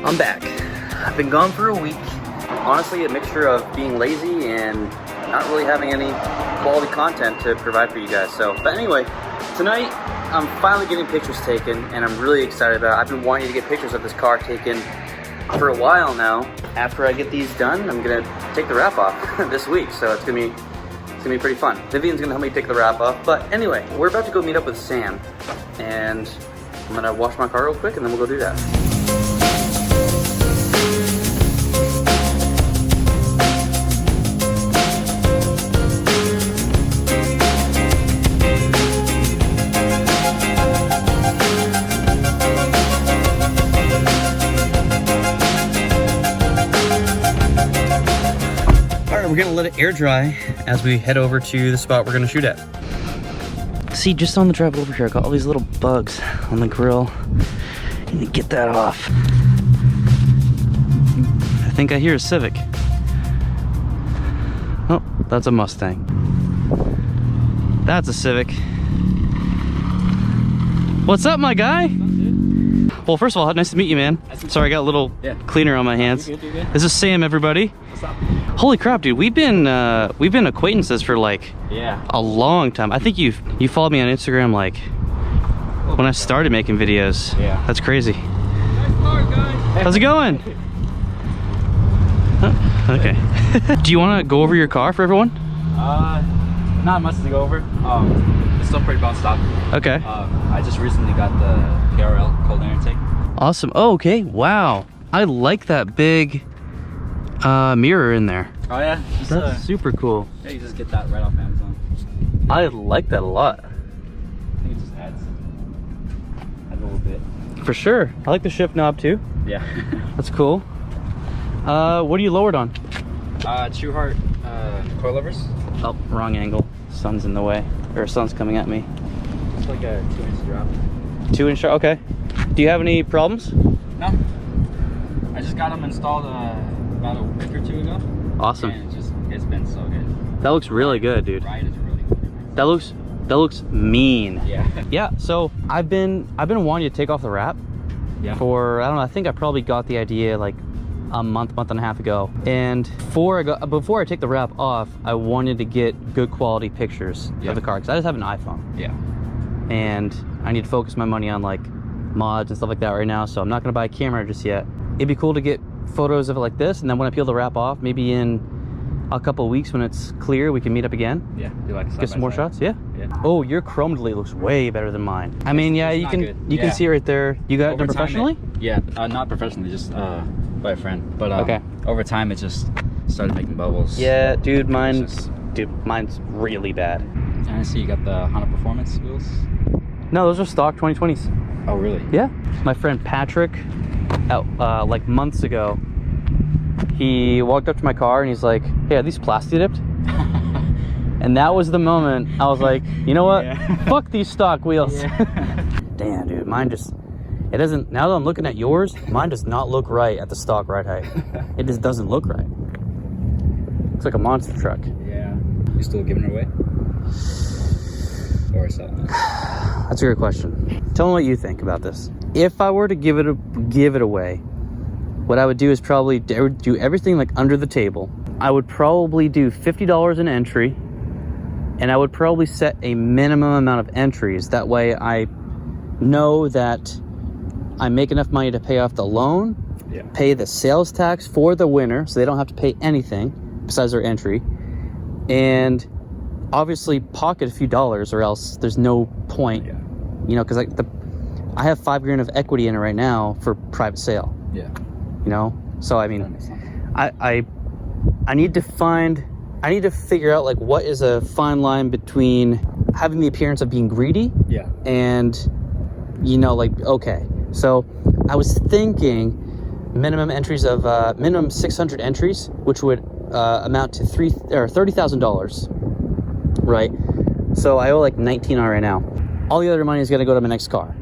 I'm back. I've been gone for a week. Honestly, a mixture of being lazy and not really having any quality content to provide for you guys. But anyway, tonight I'm finally getting pictures taken and I'm really excited about it. I've been wanting to get pictures of this car taken for a while now. After I get these done, I'm gonna take the wrap off this week, so it's gonna be pretty fun. Vivian's gonna help me take the wrap off. But anyway, we're about to go meet up with Sam and I'm gonna wash my car real quick and then we'll go do that. We're gonna let it air dry as we head over to the spot we're gonna shoot at. See, just on the drive over here, I got all these little bugs on the grill. I need to get that off. I think I hear a Civic. Oh, that's a Mustang. That's a Civic. What's up, my guy? Well, first of all, nice to meet you, man. Sorry, I got a little cleaner on my hands. You're good. This is Sam, everybody. What's up? Holy crap, dude! We've been acquaintances for like a long time. I think you followed me on Instagram like when I started making videos. Yeah, that's crazy. Nice car, guys. How's it going? Oh, okay. Do you want to go over your car for everyone? Not much to go over. It's still pretty bounced up. Okay. I just recently got the PRL cold air intake. Awesome. Oh, okay. Wow. I like that big mirror in there. Oh yeah? That's super cool. Yeah, you just get that right off Amazon. I like that a lot. I think it just adds a little bit. For sure. I like the shift knob too. Yeah. That's cool. What are you lowered on? True Heart coilovers. Oh, wrong angle. Sun's in the way. Or sun's coming at me. It's like a 2-inch drop. 2-inch drop, okay. Do you have any problems? No. I just got them installed about a week or two ago. Awesome. And it's been so good. That looks really good, dude. Ride is really good. That looks mean. Yeah. Yeah, so I've been wanting to take off the wrap for, I don't know, I think I probably got the idea like a month and a half ago. And before I take the wrap off, I wanted to get good quality pictures of the car because I just have an iPhone. Yeah. And I need to focus my money on like mods and stuff like that right now, so I'm not gonna buy a camera just yet. It'd be cool to get photos of it like this, and then when I peel the wrap off, maybe in a couple of weeks when it's clear, we can meet up again. Yeah, do like get some more shots. Yeah. Oh, your chrome delete looks way better than mine. I mean, yeah, you can see it right there. You got it done professionally? Not professionally, just by a friend. But over time, it just started making bubbles. Yeah, dude, mine's really bad. And I see you got the MAPerformance wheels. No, those are stock 2020s. Oh, really? Yeah. My friend Patrick, like months ago, he walked up to my car and he's like, "Hey, are these plastic dipped?" And that was the moment I was like, you know what? Fuck these stock wheels. Damn, dude, mine just, it doesn't, now that I'm looking at yours, mine does not look right at the stock ride height. It just doesn't look right. Looks like a monster truck. Yeah. You still giving it away? Or something? That's a good question. Tell me what you think about this. If I were to give it away, what I would do is probably do everything like under the table. I would probably do $50 an entry, and I would probably set a minimum amount of entries. That way I know that I make enough money to pay off the loan, pay the sales tax for the winner, so they don't have to pay anything besides their entry, and obviously pocket a few dollars, or else there's no point. You know, because like I have $5 grand of equity in it right now for private sale. Yeah. You know, so I mean, I need to figure out like what is a fine line between having the appearance of being greedy and, you know, like, okay, so I was thinking minimum entries of minimum 600 entries, which would amount to $30,000, right? So I owe like 19 right now. All the other money is gonna go to my next car.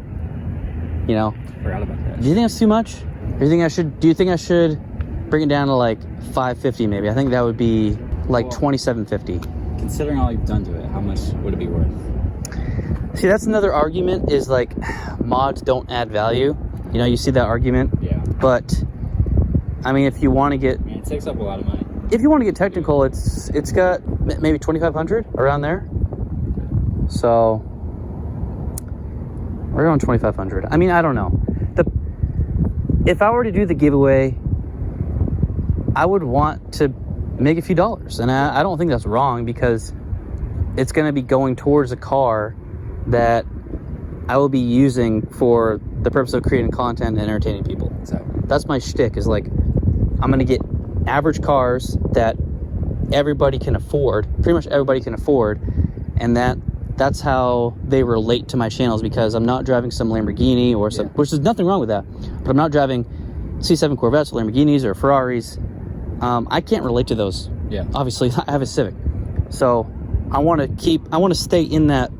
You know? Forgot about that. Do you think that's too much? Do you think I should bring it down to like 550 maybe? I think that would be like 2750. Considering all you've done to it, how much would it be worth? See, that's another argument, is like mods don't add value. You know, you see that argument? Yeah. But I mean, if you want to get, it takes up a lot of money. If you want to get technical, it's got maybe 2,500 around there. So we're going 2,500. I mean, I don't know. If I were to do the giveaway, I would want to make a few dollars, and I don't think that's wrong, because it's going to be going towards a car that I will be using for the purpose of creating content and entertaining people. So that's my shtick, is like, I'm going to get average cars that everybody can afford, pretty much everybody can afford, and that's how they relate to my channels, because I'm not driving some Lamborghini or some, which is nothing wrong with that, but I'm not driving C7 Corvettes or Lamborghinis or Ferraris. I can't relate to those. Yeah. Obviously, I have a Civic. So I want to stay in that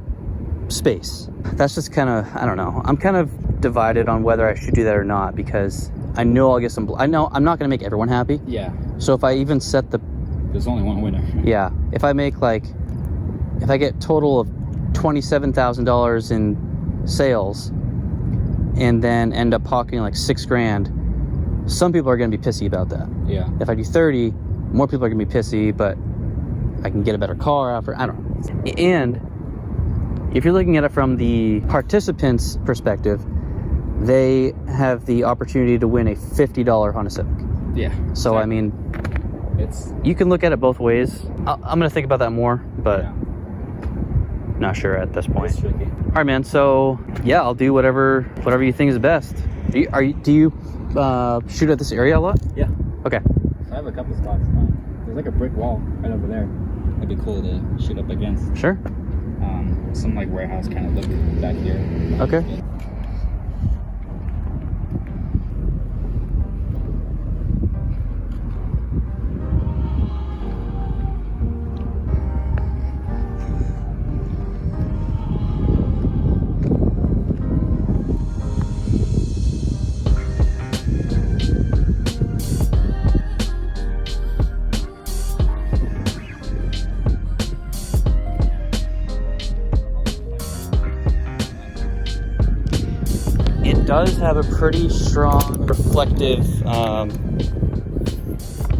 space. That's just kind of, I don't know. I'm kind of divided on whether I should do that or not, because I know I'll get some, I know I'm not going to make everyone happy. Yeah. So if I even set there's only one winner. Yeah. If I make if I get total of $27,000 in sales and then end up pocketing like $6,000, some people are going to be pissy about that. Yeah. If I do 30, more people are going to be pissy, but I can get a better car after, I don't know. And if you're looking at it from the participants' perspective, they have the opportunity to win a $50 Honda Civic. Yeah. So, exactly. I mean, you can look at it both ways. I'm going to think about that more, but not sure at this point. All right, man. So, yeah, I'll do whatever you think is best. Do you shoot at this area a lot? Yeah. Okay. I have a couple spots. There's like a brick wall right over there. That'd be cool to shoot up against. Sure. Some like warehouse kind of look back here. Okay. Does have a pretty strong reflective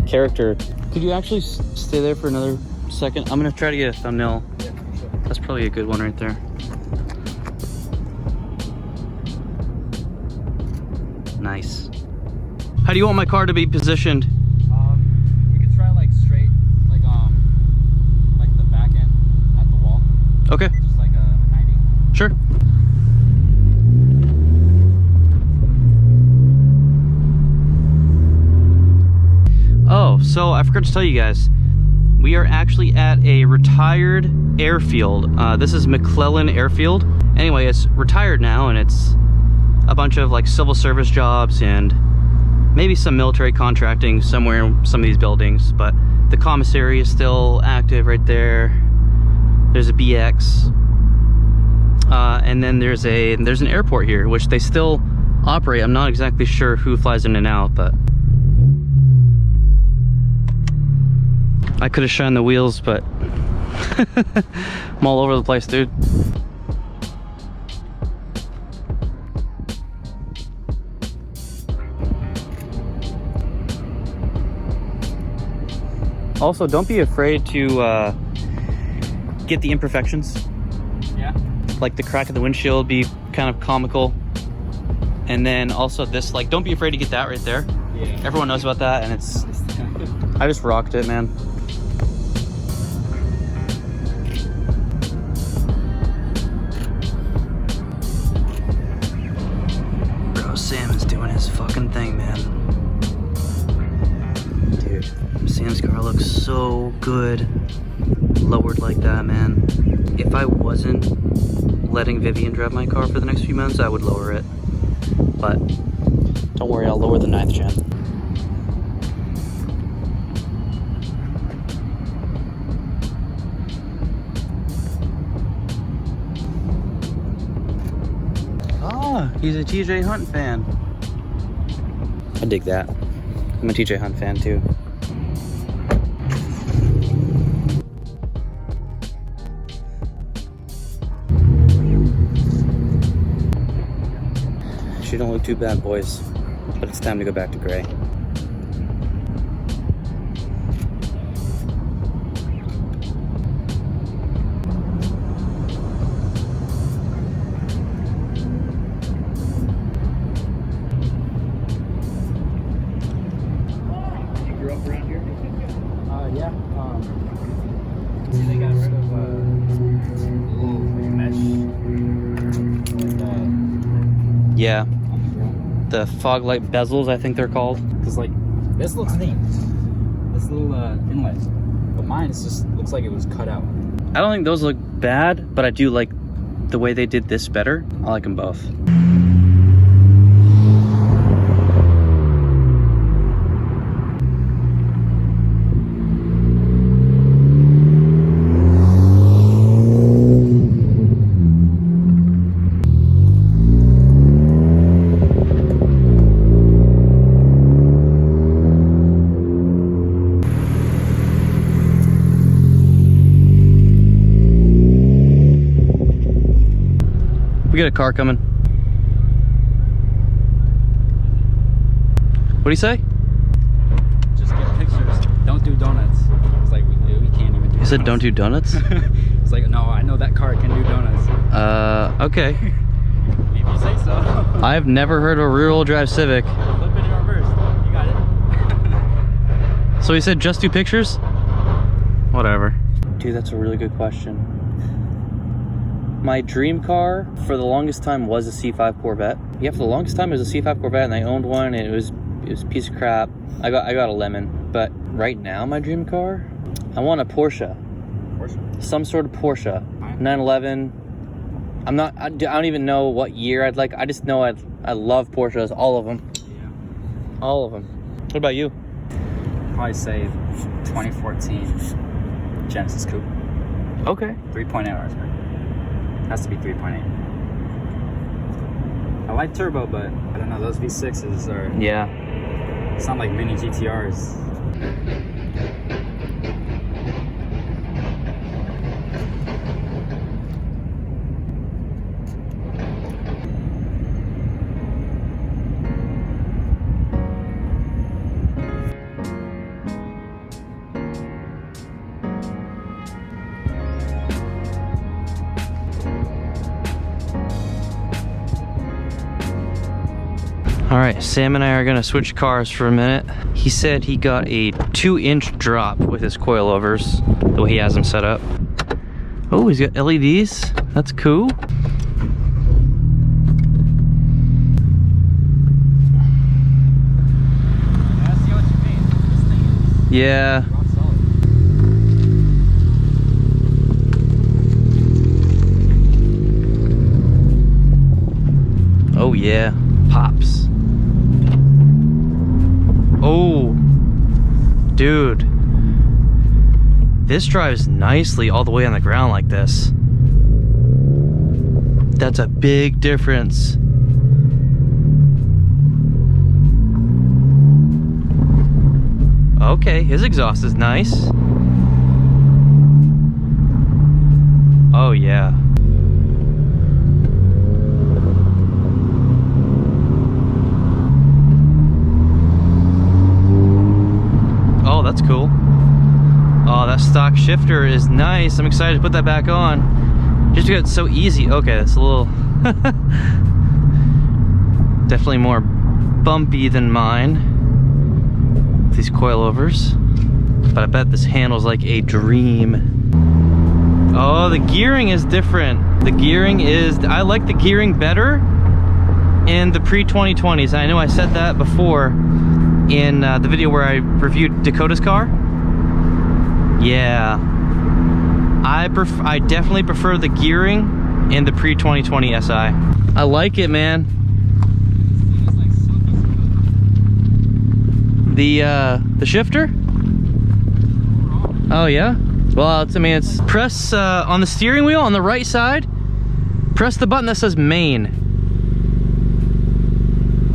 character. Could you actually stay there for another second? I'm gonna try to get a thumbnail. Yeah, sure. That's probably a good one right there. Nice. How do you want my car to be positioned? You could try like straight, like the back end at the wall. Okay. Just like a 90. Sure. Oh, so I forgot to tell you guys, we are actually at a retired airfield. This is McClellan Airfield. Anyway, it's retired now, and it's a bunch of like civil service jobs and maybe some military contracting somewhere in some of these buildings, but the commissary is still active right there. There's a BX. And then there's an airport here, which they still operate. I'm not exactly sure who flies in and out, but I could have shined the wheels, but I'm all over the place, dude. Also, don't be afraid to get the imperfections. Yeah. Like the crack of the windshield, be kind of comical. And then also this, like, don't be afraid to get that right there. Yeah. Everyone knows about that, and it's, I just rocked it, man. Sam is doing his fucking thing, man. Dude, Sam's car looks so good lowered like that, man. If I wasn't letting Vivian drive my car for the next few months, I would lower it. But don't worry, I'll lower the 9th gen. He's a TJ Hunt fan. I dig that. I'm a TJ Hunt fan too. She don't look too bad, boys, but it's time to go back to gray. Yeah. The fog light bezels, I think they're called. Because like, this looks neat. This little inlet. But mine just looks like it was cut out. I don't think those look bad, but I do like the way they did this better. I like them both. We got a car coming. What do you say? Just get pictures. Don't do donuts. It's like, we can't even do. You said don't do donuts? It's like, no, I know that car can do donuts. Okay. If you say so. I've never heard of a rear-wheel drive Civic. Flip it in reverse. You got it. So he said just do pictures? Whatever. Dude, that's a really good question. My dream car for the longest time was a C5 Corvette. Yeah, for the longest time it was a C5 Corvette, and I owned one, and it was a piece of crap. I got a lemon. But right now, my dream car, I want a Porsche. Porsche? Some sort of Porsche. 911. I don't even know what year I'd like. I just know I love Porsches, all of them. Yeah. All of them. What about you? Probably say 2014 Genesis Coupe. Okay. 3.8 horsepower. Has to be 3.8. I like turbo, but I don't know, those V6s are... Yeah. Sound like mini GTRs. All right, Sam and I are gonna switch cars for a minute. He said he got a 2-inch drop with his coilovers, the way he has them set up. Oh, he's got LEDs. That's cool. Yeah, I see what you mean. This thing is Yeah. rock solid. Oh yeah, pops. Oh, dude. This drives nicely all the way on the ground like this. That's a big difference. Okay, his exhaust is nice. Oh yeah. Oh, that's cool. Oh, that stock shifter is nice. I'm excited to put that back on. Just because it's so easy. Okay, that's a little... definitely more bumpy than mine. These coilovers. But I bet this handles like a dream. Oh, the gearing is different. The gearing is... I like the gearing better in the pre-2020s. I know I said that before in the video where I reviewed Dakota's car. Yeah, I definitely prefer the gearing in the pre-2020 SI. I like it, man. The shifter? Oh yeah. Well, it's press on the steering wheel on the right side. Press the button that says main.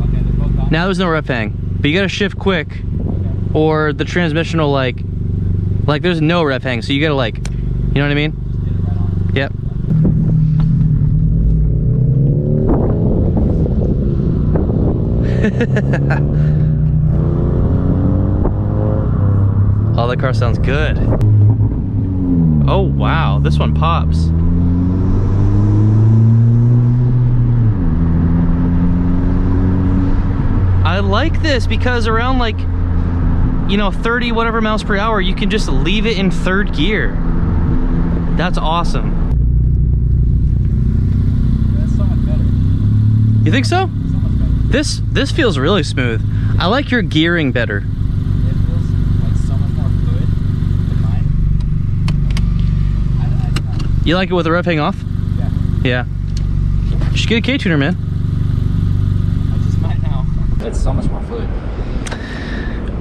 Okay, they're both on. Now there's no rep hang. But you gotta shift quick, or the transmission will like there's no rep hang, so you gotta like, you know what I mean? Get it right on. Yep. Oh, that car sounds good. Oh wow, this one pops. I like this because around like, you know, 30 whatever miles per hour, you can just leave it in third gear. That's awesome. That's so much better. You think so? So much better. This feels really smooth. I like your gearing better. It feels like so much more fluid than mine. I don't know. You like it with the rev hang off? Yeah. Yeah. You should get a Ktuner, man. I just might now. It's so much more fluid.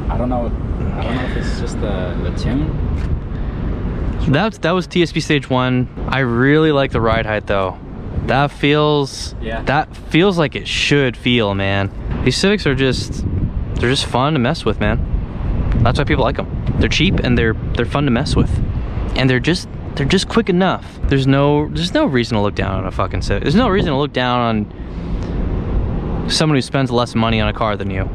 I don't know if it's just the tune. That was TSP Stage 1. I really like the ride height though. That feels like it should feel, man. These Civics are just fun to mess with, man. That's why people like them. They're cheap and they're fun to mess with. And they're just quick enough. There's no reason to look down on a fucking Civic. There's no reason to look down on someone who spends less money on a car than you.